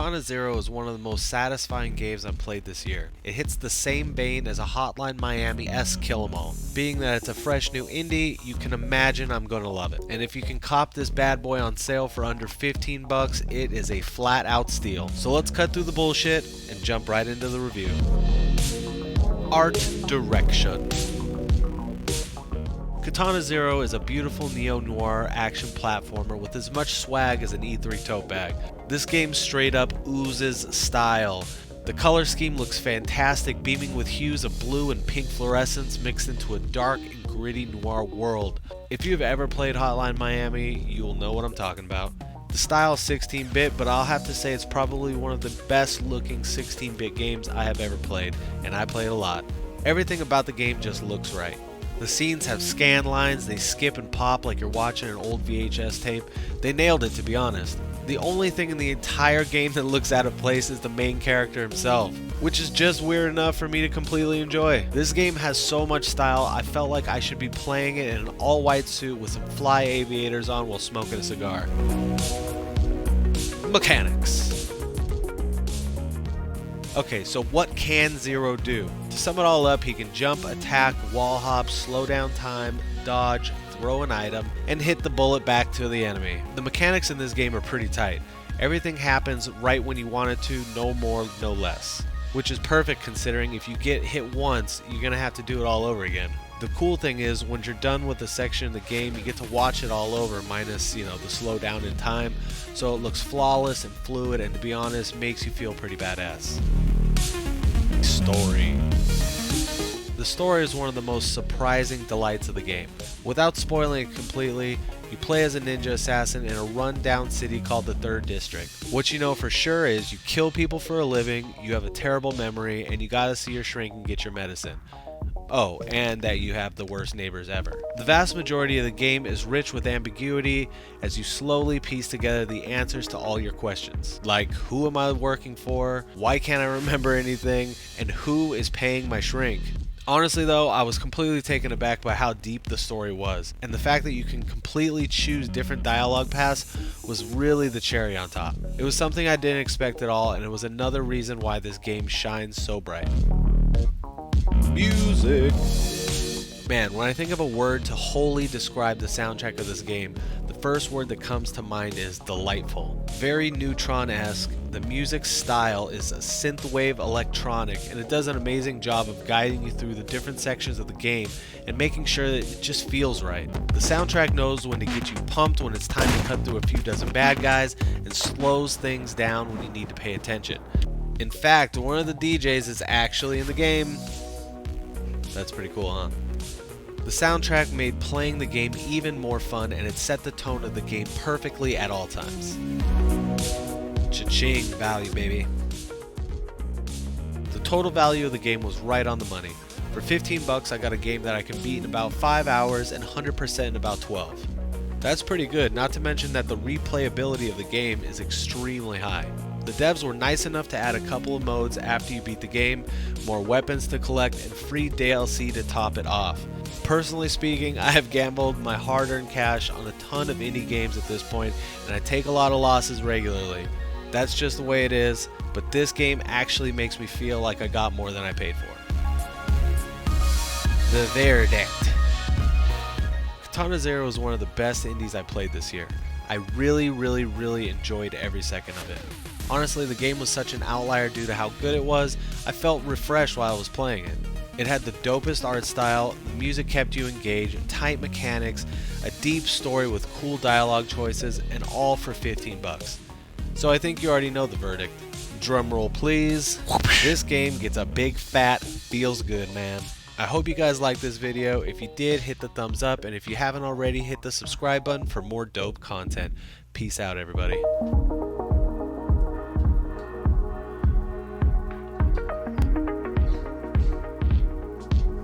Katana Zero is one of the most satisfying games I've played this year. It hits the same vein as a Hotline Miami-esque Kill 'Em All. Being that it's a fresh new indie, you can imagine I'm gonna love it. And if you can cop this bad boy on sale for under 15 bucks, it is a flat out steal. So let's cut through the bullshit and jump right into the review. Art Direction. Katana Zero is a beautiful neo-noir action platformer with as much swag as an E3 tote bag. This game straight up oozes style. The color scheme looks fantastic, beaming with hues of blue and pink fluorescence mixed into a dark and gritty noir world. If you've ever played Hotline Miami, you will know what I'm talking about. The style is 16-bit, but I'll have to say it's probably one of the best looking 16-bit games I have ever played, and I played a lot. Everything about the game just looks right. The scenes have scan lines, they skip and pop like you're watching an old VHS tape. They nailed it, to be honest. The only thing in the entire game that looks out of place is the main character himself, which is just weird enough for me to completely enjoy. This game has so much style, I felt like I should be playing it in an all-white suit with some fly aviators on while smoking a cigar. Mechanics. Okay, so what can Zero do? To sum it all up, he can jump, attack, wall hop, slow down time, dodge, throw an item, and hit the bullet back to the enemy. The mechanics in this game are pretty tight. Everything happens right when you want it to, no more, no less. Which is perfect considering if you get hit once, you're gonna have to do it all over again. The cool thing is, when you're done with a section of the game, you get to watch it all over, minus, the slowdown in time, so it looks flawless and fluid, and to be honest, makes you feel pretty badass. Story. The story is one of the most surprising delights of the game. Without spoiling it completely, you play as a ninja assassin in a run-down city called the 3rd District. What you know for sure is you kill people for a living, you have a terrible memory, and you gotta see your shrink and get your medicine. Oh, and that you have the worst neighbors ever. The vast majority of the game is rich with ambiguity as you slowly piece together the answers to all your questions. Like, who am I working for? Why can't I remember anything? And who is paying my shrink? Honestly though, I was completely taken aback by how deep the story was, and the fact that you can completely choose different dialogue paths was really the cherry on top. It was something I didn't expect at all, and it was another reason why this game shines so bright. Music. Man, when I think of a word to wholly describe the soundtrack of this game, the first word that comes to mind is delightful. Very Neutron-esque, the music style is a synthwave electronic, and it does an amazing job of guiding you through the different sections of the game and making sure that it just feels right. The soundtrack knows when to get you pumped when it's time to cut through a few dozen bad guys, and slows things down when you need to pay attention. In fact, one of the DJs is actually in the game. That's pretty cool, huh? The soundtrack made playing the game even more fun, and it set the tone of the game perfectly at all times. Cha-ching value, baby. The total value of the game was right on the money. For 15 bucks, I got a game that I can beat in about 5 hours and 100% in about 12. That's pretty good, not to mention that the replayability of the game is extremely high. The devs were nice enough to add a couple of modes after you beat the game, more weapons to collect, and free DLC to top it off. Personally speaking, I have gambled my hard-earned cash on a ton of indie games at this point, and I take a lot of losses regularly. That's just the way it is, but this game actually makes me feel like I got more than I paid for. The verdict. Katana Zero is one of the best indies I played this year. I really enjoyed every second of it. Honestly, the game was such an outlier due to how good it was, I felt refreshed while I was playing it. It had the dopest art style, the music kept you engaged, tight mechanics, a deep story with cool dialogue choices, and all for 15 bucks. So I think you already know the verdict. Drum roll please. This game gets a big fat feels good, man. I hope you guys liked this video. If you did, hit the thumbs up, and if you haven't already, hit the subscribe button for more dope content. Peace out, everybody.